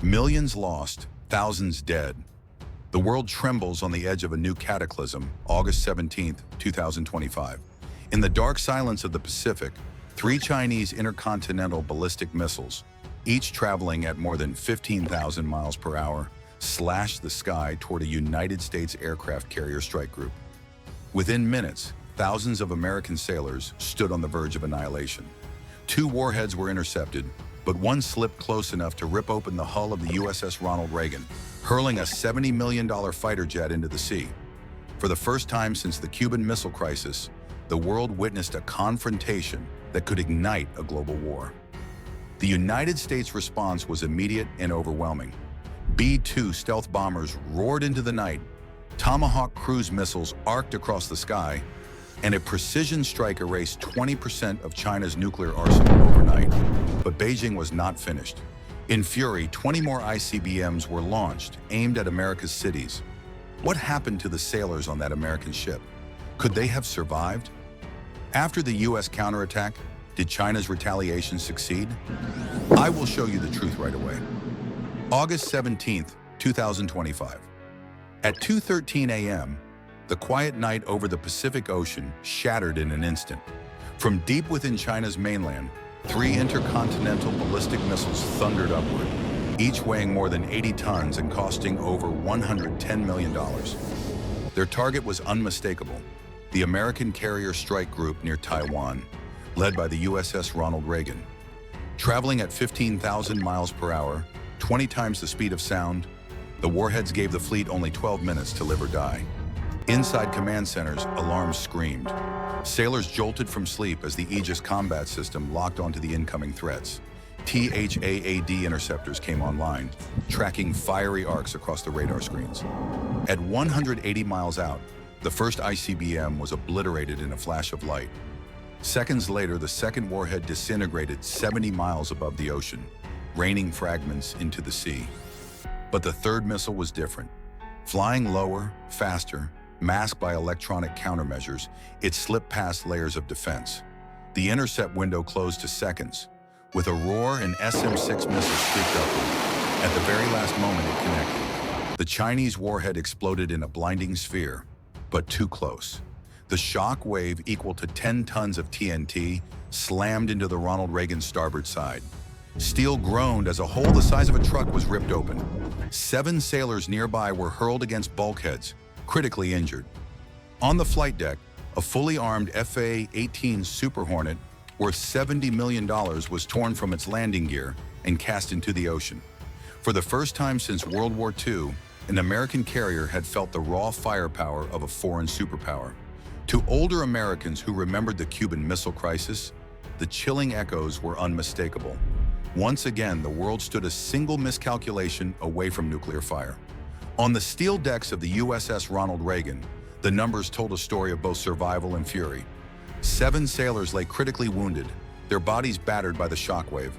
Millions lost, thousands dead. The world trembles on the edge of a new cataclysm, August 17, 2025. In the dark silence of the Pacific, three Chinese intercontinental ballistic missiles, each traveling at more than 15,000 miles per hour, slashed the sky toward a United States aircraft carrier strike group. Within minutes, thousands of American sailors stood on the verge of annihilation. Two warheads were intercepted, but one slipped close enough to rip open the hull of the USS Ronald Reagan, hurling a $70 million fighter jet into the sea. For the first time since the Cuban Missile Crisis, the world witnessed a confrontation that could ignite a global war. The United States response was immediate and overwhelming. B-2 stealth bombers roared into the night, Tomahawk cruise missiles arced across the sky, and a precision strike erased 20% of China's nuclear arsenal overnight. But Beijing was not finished. In fury, 20 more ICBMs were launched, aimed at America's cities. What happened to the sailors on that American ship? Could they have survived? After the US counterattack, did China's retaliation succeed? I will show you the truth right away. August 17, 2025. At 2:13 a.m., the quiet night over the Pacific Ocean shattered in an instant. From deep within China's mainland, three intercontinental ballistic missiles thundered upward, each weighing more than 80 tons and costing over $110 million. Their target was unmistakable: the American carrier strike group near Taiwan, led by the USS Ronald Reagan. Traveling at 15,000 miles per hour, 20 times the speed of sound, the warheads gave the fleet only 12 minutes to live or die. Inside command centers, alarms screamed. Sailors jolted from sleep as the Aegis combat system locked onto the incoming threats. THAAD interceptors came online, tracking fiery arcs across the radar screens. At 180 miles out, the first ICBM was obliterated in a flash of light. Seconds later, the second warhead disintegrated 70 miles above the ocean, raining fragments into the sea. But the third missile was different. Flying lower, faster, masked by electronic countermeasures, it slipped past layers of defense. The intercept window closed to seconds. With a roar, an SM-6 missile streaked upward. At the very last moment, it connected. The Chinese warhead exploded in a blinding sphere, but too close. The shock wave, equal to 10 tons of TNT, slammed into the Ronald Reagan starboard side. Steel groaned as a hole the size of a truck was ripped open. 7 sailors nearby were hurled against bulkheads, critically injured. On the flight deck, a fully armed FA-18 Super Hornet worth $70 million was torn from its landing gear and cast into the ocean. For the first time since World War II, an American carrier had felt the raw firepower of a foreign superpower. To older Americans who remembered the Cuban Missile Crisis, the chilling echoes were unmistakable. Once again, the world stood a single miscalculation away from nuclear fire. On the steel decks of the USS Ronald Reagan, the numbers told a story of both survival and fury. 7 sailors lay critically wounded, their bodies battered by the shockwave.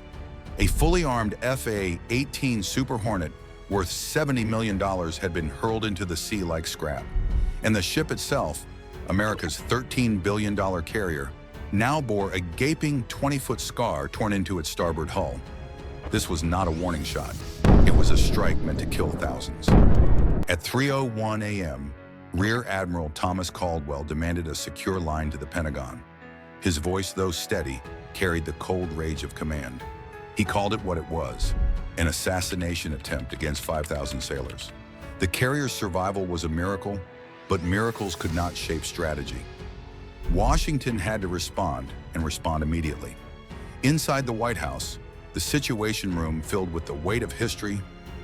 A fully armed FA-18 Super Hornet worth $70 million had been hurled into the sea like scrap. And the ship itself, America's $13 billion carrier, now bore a gaping 20-foot scar torn into its starboard hull. This was not a warning shot. It was a strike meant to kill thousands. At 3:01 a.m., Rear Admiral Thomas Caldwell demanded a secure line to the Pentagon. His voice, though steady, carried the cold rage of command. He called it what it was: an assassination attempt against 5,000 sailors. The carrier's survival was a miracle, but miracles could not shape strategy. Washington had to respond, and respond immediately. Inside the White House, the Situation Room filled with the weight of history,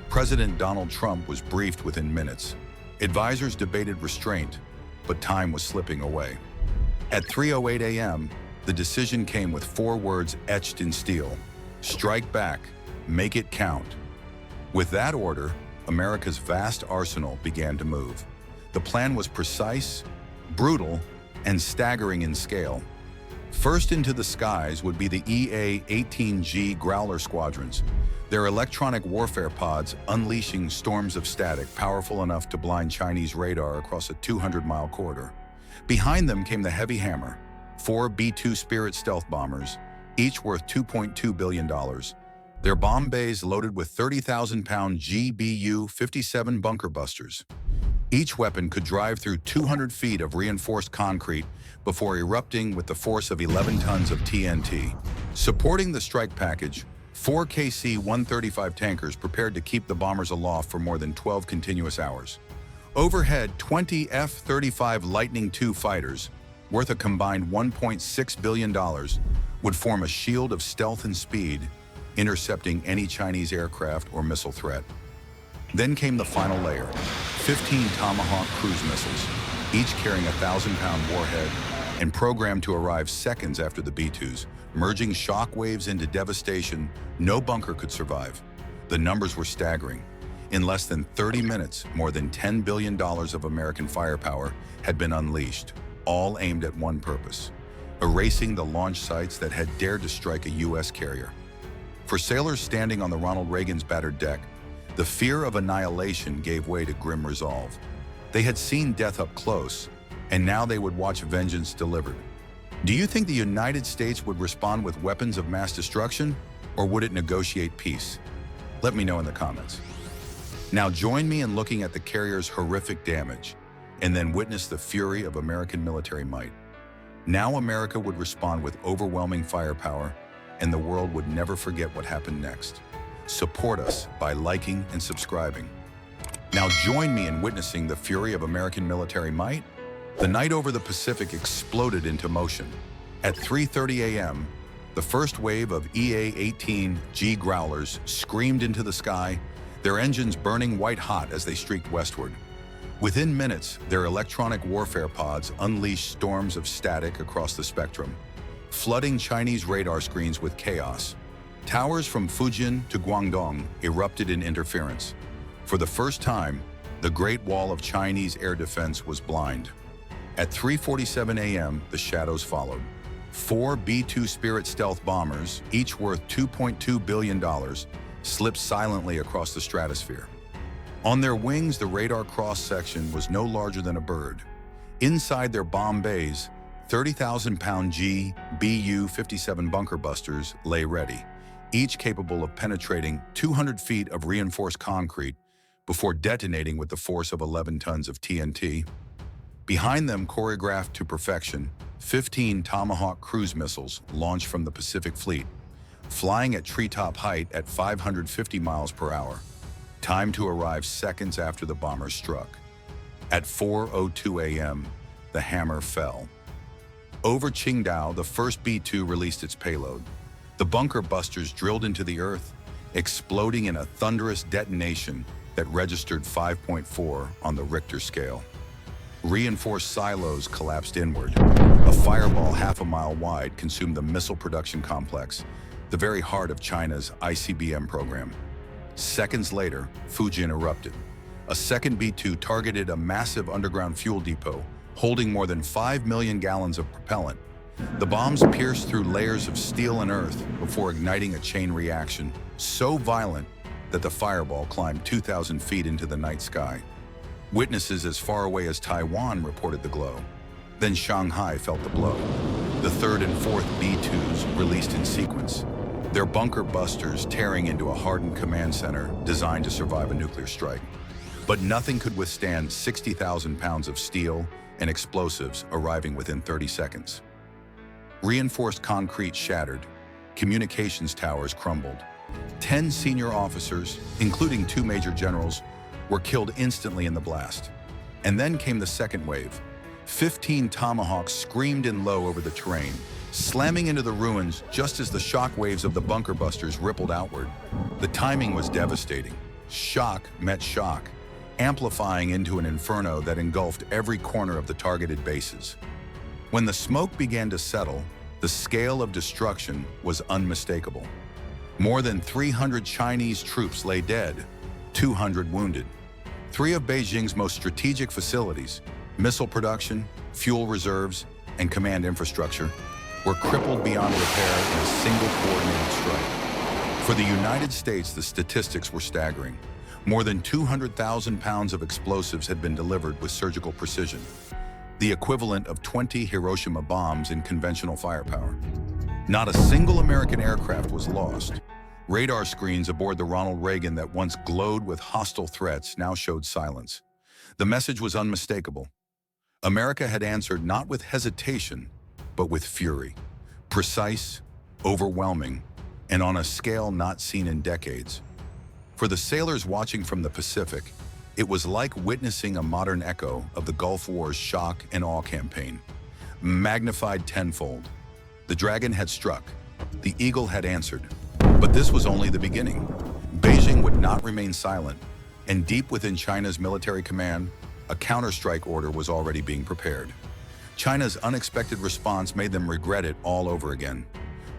President Donald Trump was briefed within minutes. Advisors debated restraint, but time was slipping away. At 3:08 a.m., the decision came with 4 words etched in steel: strike back, make it count. With that order, America's vast arsenal began to move. The plan was precise, brutal, and staggering in scale. First into the skies would be the EA-18G Growler squadrons, their electronic warfare pods unleashing storms of static powerful enough to blind Chinese radar across a 200-mile corridor. Behind them came the Heavy Hammer, 4 B-2 Spirit stealth bombers, each worth $2.2 billion, Their bomb bays loaded with 30,000-pound GBU-57 bunker busters. Each weapon could drive through 200 feet of reinforced concrete before erupting with the force of 11 tons of TNT. Supporting the strike package, 4 KC-135 tankers prepared to keep the bombers aloft for more than 12 continuous hours. Overhead, 20 F-35 Lightning II fighters, worth a combined $1.6 billion, would form a shield of stealth and speed, intercepting any Chinese aircraft or missile threat. Then came the final layer, 15 Tomahawk cruise missiles, each carrying a 1,000-pound warhead and programmed to arrive seconds after the B-2s, merging shock waves into devastation no bunker could survive. The numbers were staggering. In less than 30 minutes, more than $10 billion of American firepower had been unleashed, all aimed at one purpose: erasing the launch sites that had dared to strike a U.S. carrier. For sailors standing on the Ronald Reagan's battered deck, the fear of annihilation gave way to grim resolve. They had seen death up close, and now they would watch vengeance delivered. Do you think the United States would respond with weapons of mass destruction, or would it negotiate peace? Let me know in the comments. Now join me in looking at the carrier's horrific damage, and then witness the fury of American military might. Now America would respond with overwhelming firepower, and the world would never forget what happened next. Support us by liking and subscribing. Now join me in witnessing the fury of American military might. The night over the Pacific exploded into motion. At 3:30 a.m., the first wave of EA-18G Growlers screamed into the sky, their engines burning white-hot as they streaked westward. Within minutes, their electronic warfare pods unleashed storms of static across the spectrum, flooding Chinese radar screens with chaos. Towers from Fujian to Guangdong erupted in interference. For the first time, the Great Wall of Chinese air defense was blind. At 3:47 a.m., the shadows followed. 4 B-2 Spirit stealth bombers, each worth $2.2 billion, slipped silently across the stratosphere. On their wings, the radar cross-section was no larger than a bird. Inside their bomb bays, 30,000-pound GBU-57 bunker busters lay ready, each capable of penetrating 200 feet of reinforced concrete before detonating with the force of 11 tons of TNT. Behind them, choreographed to perfection, 15 Tomahawk cruise missiles launched from the Pacific Fleet, flying at treetop height at 550 miles per hour, time to arrive seconds after the bombers struck. At 4:02 a.m., the hammer fell. Over Qingdao, the first B-2 released its payload. The bunker busters drilled into the earth, exploding in a thunderous detonation that registered 5.4 on the Richter scale. Reinforced silos collapsed inward. A fireball half a mile wide consumed the missile production complex, the very heart of China's ICBM program. Seconds later, Fujian erupted. A second B-2 targeted a massive underground fuel depot holding more than 5 million gallons of propellant. The bombs pierced through layers of steel and earth before igniting a chain reaction so violent that the fireball climbed 2,000 feet into the night sky. Witnesses as far away as Taiwan reported the glow. Then Shanghai felt the blow. The third and fourth B-2s released in sequence, their bunker busters tearing into a hardened command center designed to survive a nuclear strike. But nothing could withstand 60,000 pounds of steel and explosives arriving within 30 seconds. Reinforced concrete shattered, communications towers crumbled. 10 senior officers, including 2 major generals, were killed instantly in the blast. And then came the second wave. 15 Tomahawks screamed in low over the terrain, slamming into the ruins just as the shock waves of the bunker busters rippled outward. The timing was devastating. Shock met shock, amplifying into an inferno that engulfed every corner of the targeted bases. When the smoke began to settle, the scale of destruction was unmistakable. More than 300 Chinese troops lay dead, 200 wounded. 3 of Beijing's most strategic facilities, missile production, fuel reserves, and command infrastructure, were crippled beyond repair in a single coordinated strike. For the United States, the statistics were staggering. More than 200,000 pounds of explosives had been delivered with surgical precision, the equivalent of 20 Hiroshima bombs in conventional firepower. Not a single American aircraft was lost. Radar screens aboard the Ronald Reagan that once glowed with hostile threats now showed silence. The message was unmistakable. America had answered not with hesitation, but with fury. Precise, overwhelming, and on a scale not seen in decades. For the sailors watching from the Pacific, it was like witnessing a modern echo of the Gulf War's shock and awe campaign, magnified tenfold. The Dragon had struck, the Eagle had answered, but this was only the beginning. Beijing would not remain silent, and deep within China's military command, a counterstrike order was already being prepared. China's unexpected response made them regret it all over again.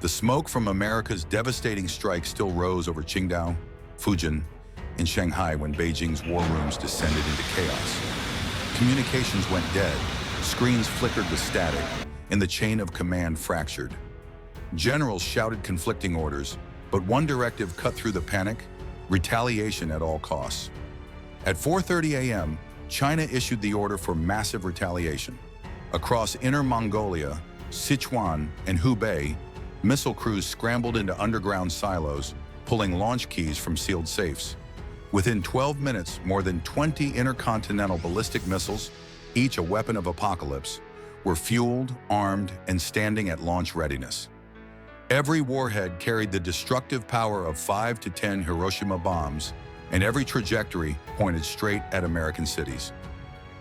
The smoke from America's devastating strike still rose over Qingdao, Fujian, and Shanghai when Beijing's war rooms descended into chaos. Communications went dead, screens flickered with static, and the chain of command fractured. Generals shouted conflicting orders, but one directive cut through the panic: retaliation at all costs. At 4:30 a.m., China issued the order for massive retaliation. Across Inner Mongolia, Sichuan, and Hubei, missile crews scrambled into underground silos, pulling launch keys from sealed safes. Within 12 minutes, more than 20 intercontinental ballistic missiles, each a weapon of apocalypse, were fueled, armed, and standing at launch readiness. Every warhead carried the destructive power of 5 to 10 Hiroshima bombs, and every trajectory pointed straight at American cities.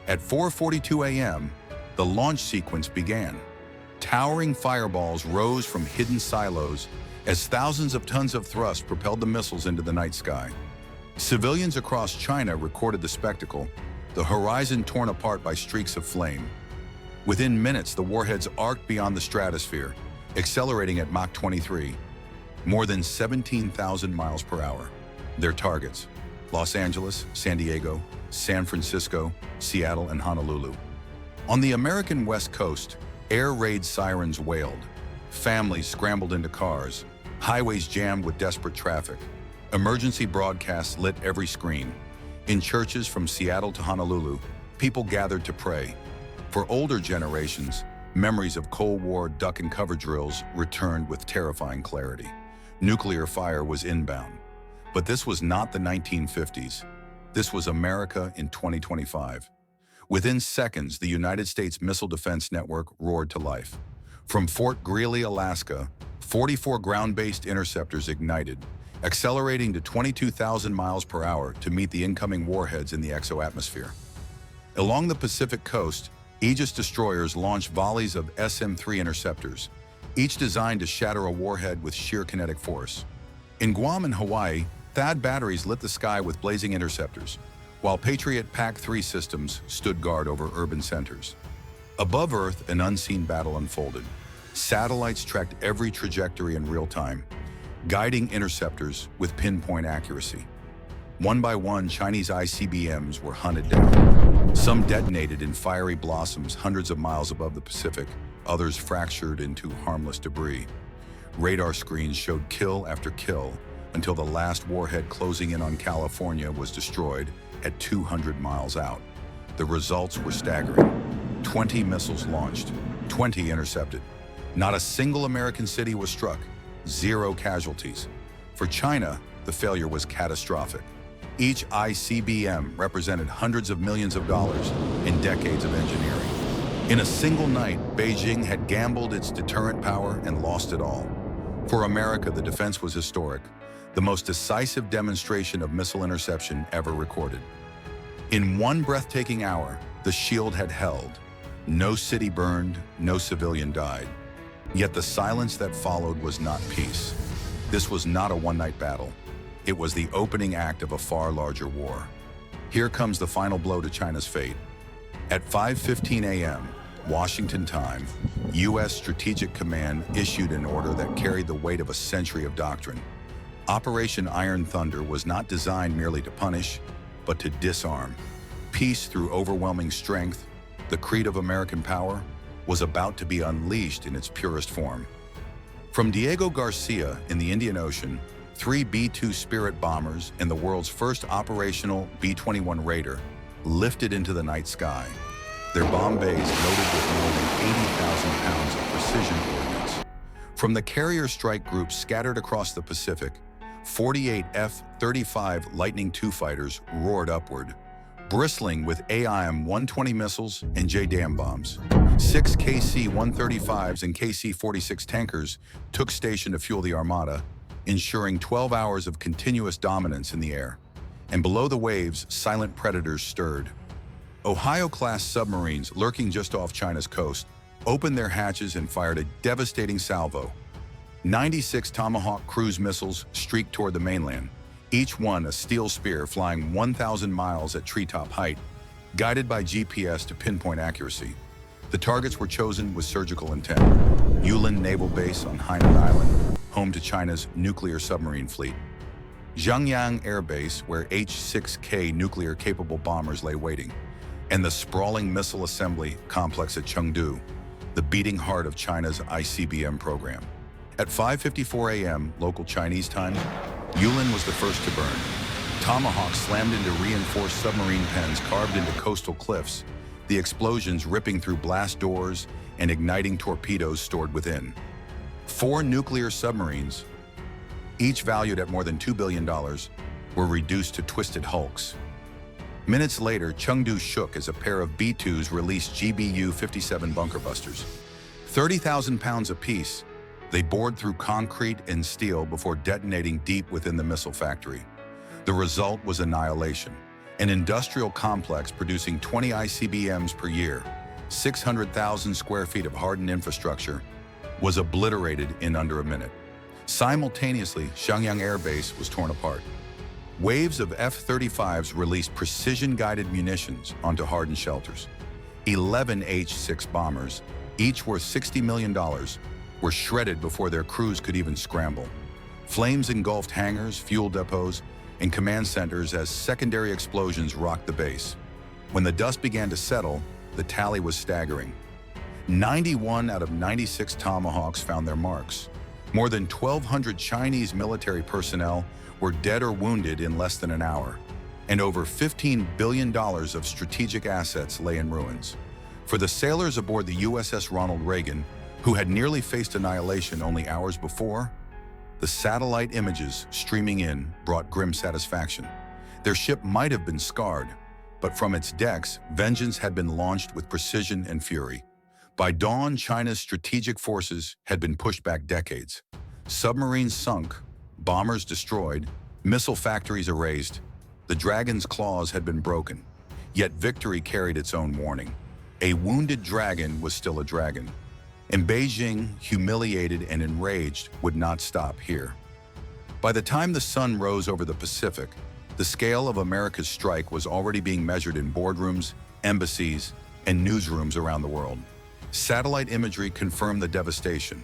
At 4:42 a.m., the launch sequence began. Towering fireballs rose from hidden silos as thousands of tons of thrust propelled the missiles into the night sky. Civilians across China recorded the spectacle, the horizon torn apart by streaks of flame. Within minutes, the warheads arced beyond the stratosphere, accelerating at Mach 23, more than 17,000 miles per hour. Their targets: Los Angeles, San Diego, San Francisco, Seattle, and Honolulu. On the American West Coast, air raid sirens wailed. Families scrambled into cars, highways jammed with desperate traffic. Emergency broadcasts lit every screen. In churches from Seattle to Honolulu, people gathered to pray. For older generations, memories of Cold War duck and cover drills returned with terrifying clarity. Nuclear fire was inbound. But this was not the 1950s. This was America in 2025. Within seconds, the United States Missile Defense Network roared to life. From Fort Greely, Alaska, 44 ground-based interceptors ignited, accelerating to 22,000 miles per hour to meet the incoming warheads in the exo-atmosphere. Along the Pacific coast, Aegis destroyers launched volleys of SM-3 interceptors, each designed to shatter a warhead with sheer kinetic force. In Guam and Hawaii, THAAD batteries lit the sky with blazing interceptors, while Patriot PAC-3 systems stood guard over urban centers. Above Earth, an unseen battle unfolded. Satellites tracked every trajectory in real time, guiding interceptors with pinpoint accuracy. One by one, Chinese ICBMs were hunted down. Some detonated in fiery blossoms hundreds of miles above the Pacific, others fractured into harmless debris. Radar screens showed kill after kill until the last warhead closing in on California was destroyed at 200 miles out. The results were staggering. 20 missiles launched, 20 intercepted. Not a single American city was struck, 0 casualties. For China, the failure was catastrophic. Each ICBM represented hundreds of millions of dollars in decades of engineering. In a single night, Beijing had gambled its deterrent power and lost it all. For America, the defense was historic, the most decisive demonstration of missile interception ever recorded. In one breathtaking hour, the shield had held. No city burned, no civilian died. Yet the silence that followed was not peace. This was not a one-night battle. It was the opening act of a far larger war. Here comes the final blow to China's fate. At 5:15 a.m., Washington time, U.S. Strategic Command issued an order that carried the weight of a century of doctrine. Operation Iron Thunder was not designed merely to punish, but to disarm. Peace through overwhelming strength, the creed of American power, was about to be unleashed in its purest form. From Diego Garcia in the Indian Ocean, 3 B-2 Spirit bombers and the world's first operational B-21 Raider lifted into the night sky, their bomb bays loaded with more than 80,000 pounds of precision ordnance. From the carrier strike groups scattered across the Pacific, 48 F-35 Lightning II fighters roared upward, bristling with AIM-120 missiles and JDAM bombs. 6 KC-135s and KC-46 tankers took station to fuel the armada, ensuring 12 hours of continuous dominance in the air. And below the waves, silent predators stirred. Ohio-class submarines lurking just off China's coast opened their hatches and fired a devastating salvo. 96 Tomahawk cruise missiles streaked toward the mainland, each one a steel spear flying 1,000 miles at treetop height, guided by GPS to pinpoint accuracy. The targets were chosen with surgical intent. Yulin Naval Base on Hainan Island, home to China's nuclear submarine fleet. Zhangyang Air Base, where H-6K nuclear-capable bombers lay waiting. And the sprawling missile assembly complex at Chengdu, the beating heart of China's ICBM program. At 5:54 a.m. local Chinese time, Yulin was the first to burn. Tomahawks slammed into reinforced submarine pens carved into coastal cliffs, the explosions ripping through blast doors and igniting torpedoes stored within. 4 nuclear submarines, each valued at more than $2 billion, were reduced to twisted hulks. Minutes later, Chengdu shook as a pair of B-2s released GBU-57 bunker busters. 30,000 pounds apiece, they bored through concrete and steel before detonating deep within the missile factory. The result was annihilation. An industrial complex producing 20 ICBMs per year, 600,000 square feet of hardened infrastructure, was obliterated in under a minute. Simultaneously, Zhangyang Air Base was torn apart. Waves of F-35s released precision-guided munitions onto hardened shelters. 11 H-6 bombers, each worth $60 million, were shredded before their crews could even scramble. Flames engulfed hangars, fuel depots, and command centers as secondary explosions rocked the base. When the dust began to settle, the tally was staggering. 91 out of 96 Tomahawks found their marks. More than 1,200 Chinese military personnel were dead or wounded in less than an hour, and over $15 billion of strategic assets lay in ruins. For the sailors aboard the USS Ronald Reagan, who had nearly faced annihilation only hours before, the satellite images streaming in brought grim satisfaction. Their ship might have been scarred, but from its decks, vengeance had been launched with precision and fury. By dawn, China's strategic forces had been pushed back decades. Submarines sunk, bombers destroyed, missile factories erased. The dragon's claws had been broken, yet victory carried its own warning. A wounded dragon was still a dragon. And Beijing, humiliated and enraged, would not stop here. By the time the sun rose over the Pacific, the scale of America's strike was already being measured in boardrooms, embassies, and newsrooms around the world. Satellite imagery confirmed the devastation.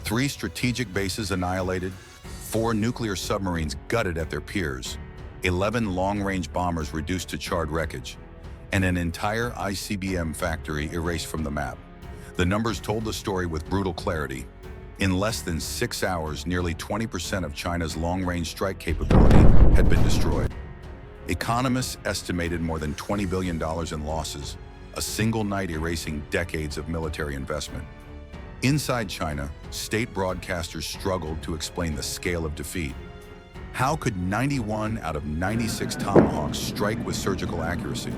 3 strategic bases annihilated, 4 nuclear submarines gutted at their piers, 11 long-range bombers reduced to charred wreckage, and an entire ICBM factory erased from the map. The numbers told the story with brutal clarity. In less than 6 hours, nearly 20% of China's long-range strike capability had been destroyed. Economists estimated more than $20 billion in losses, a single night erasing decades of military investment. Inside China, state broadcasters struggled to explain the scale of defeat. How could 91 out of 96 Tomahawks strike with surgical accuracy?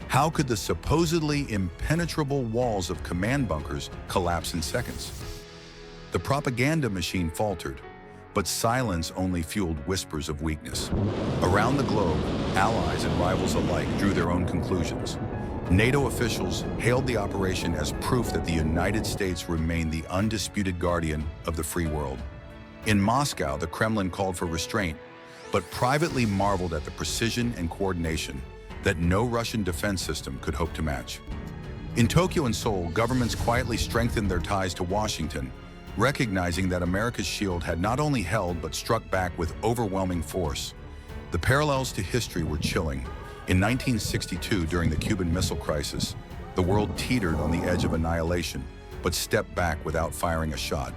How could the supposedly impenetrable walls of command bunkers collapse in seconds? The propaganda machine faltered, but silence only fueled whispers of weakness. Around the globe, allies and rivals alike drew their own conclusions. NATO officials hailed the operation as proof that the United States remained the undisputed guardian of the free world. In Moscow, the Kremlin called for restraint, but privately marveled at the precision and coordination that no Russian defense system could hope to match. In Tokyo and Seoul, governments quietly strengthened their ties to Washington, recognizing that America's shield had not only held but struck back with overwhelming force. The parallels to history were chilling. In 1962, during the Cuban Missile Crisis, the world teetered on the edge of annihilation, but stepped back without firing a shot.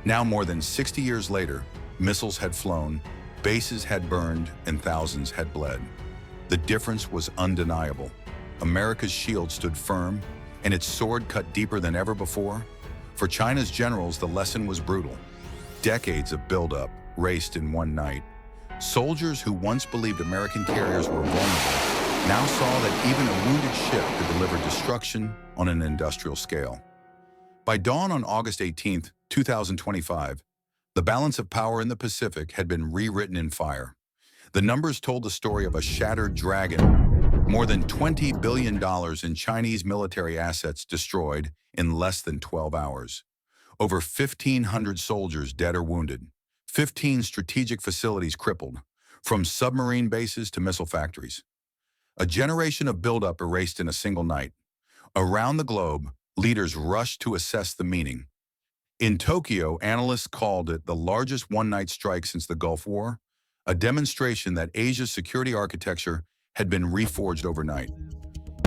Now, more than 60 years later, missiles had flown, bases had burned, and thousands had bled. The difference was undeniable. America's shield stood firm, and its sword cut deeper than ever before. For China's generals, the lesson was brutal. Decades of buildup, raced in one night. Soldiers who once believed American carriers were vulnerable now saw that even a wounded ship could deliver destruction on an industrial scale. By dawn on August 18, 2025, the balance of power in the Pacific had been rewritten in fire. The numbers told the story of a shattered Dragon, more than $20 billion in Chinese military assets destroyed in less than 12 hours. Over 1,500 soldiers dead or wounded, 15 strategic facilities crippled, from submarine bases to missile factories. A generation of buildup erased in a single night. Around the globe, leaders rushed to assess the meaning. In Tokyo, analysts called it the largest one-night strike since the Gulf War, a demonstration that Asia's security architecture had been reforged overnight.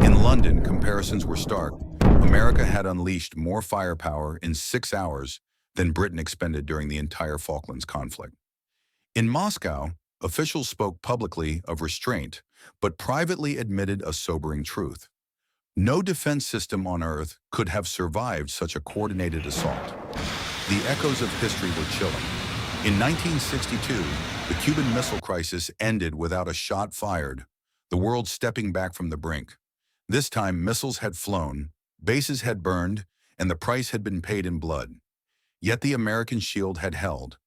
In London, comparisons were stark. America had unleashed more firepower in 6 hours than Britain expended during the entire Falklands conflict. In Moscow, officials spoke publicly of restraint, but privately admitted a sobering truth. No defense system on Earth could have survived such a coordinated assault. The echoes of history were chilling. In 1962, the Cuban Missile Crisis ended without a shot fired, the world stepping back from the brink. This time, missiles had flown, bases had burned, and the price had been paid in blood. Yet the American shield had held.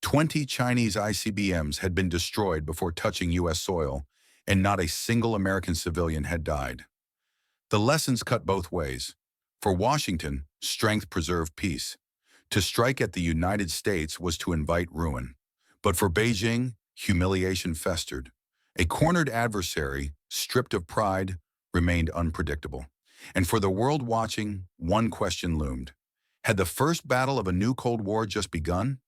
20 Chinese ICBMs had been destroyed before touching U.S. soil, and not a single American civilian had died. The lessons cut both ways. For Washington, strength preserved peace. To strike at the United States was to invite ruin. But for Beijing, humiliation festered. A cornered adversary, stripped of pride, remained unpredictable. And for the world watching, one question loomed. Had the first battle of a new Cold War just begun?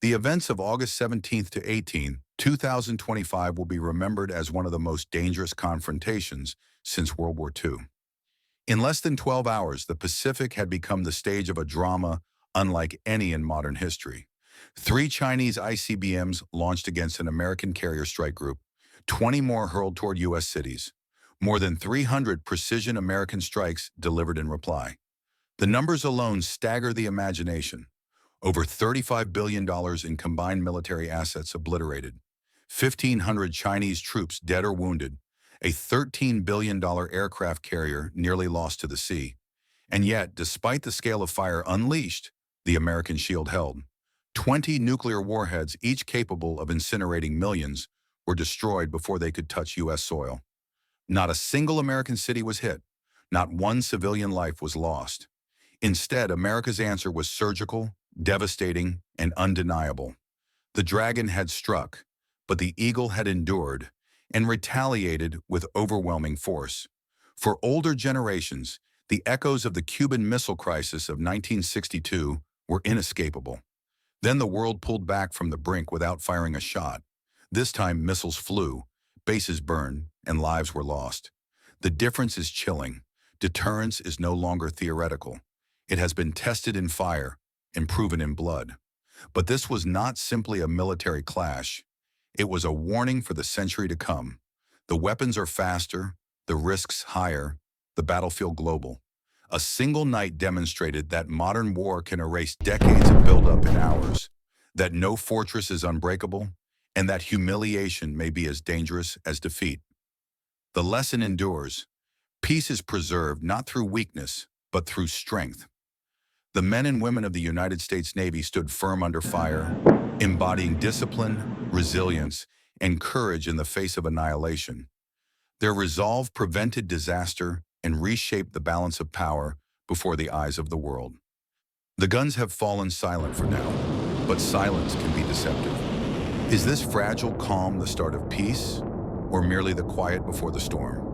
The events of August 17th to 18th, 2025 will be remembered as one of the most dangerous confrontations since World War II. In less than 12 hours, the Pacific had become the stage of a drama unlike any in modern history. 3 Chinese ICBMs launched against an American carrier strike group, 20 more hurled toward U.S. cities, more than 300 precision American strikes delivered in reply. The numbers alone stagger the imagination. Over $35 billion in combined military assets obliterated, 1,500 Chinese troops dead or wounded, a $13 billion aircraft carrier nearly lost to the sea. And yet, despite the scale of fire unleashed, the American shield held. 20 nuclear warheads, each capable of incinerating millions, were destroyed before they could touch U.S. soil. Not a single American city was hit. Not one civilian life was lost. Instead, America's answer was surgical, devastating, and undeniable. The Dragon had struck, but the Eagle had endured and retaliated with overwhelming force. For older generations, the echoes of the Cuban Missile Crisis of 1962 were inescapable. Then the world pulled back from the brink without firing a shot. This time, missiles flew, bases burned, and lives were lost. The difference is chilling. Deterrence is no longer theoretical. It has been tested in fire and proven in blood. But this was not simply a military clash. It was a warning for the century to come. The weapons are faster, the risks higher, the battlefield global. A single night demonstrated that modern war can erase decades of buildup in hours, that no fortress is unbreakable, and that humiliation may be as dangerous as defeat. The lesson endures. Peace is preserved not through weakness, but through strength. The men and women of the United States Navy stood firm under fire, embodying discipline, resilience, and courage in the face of annihilation. Their resolve prevented disaster and reshaped the balance of power before the eyes of the world. The guns have fallen silent for now, but silence can be deceptive. Is this fragile calm the start of peace, or merely the quiet before the storm?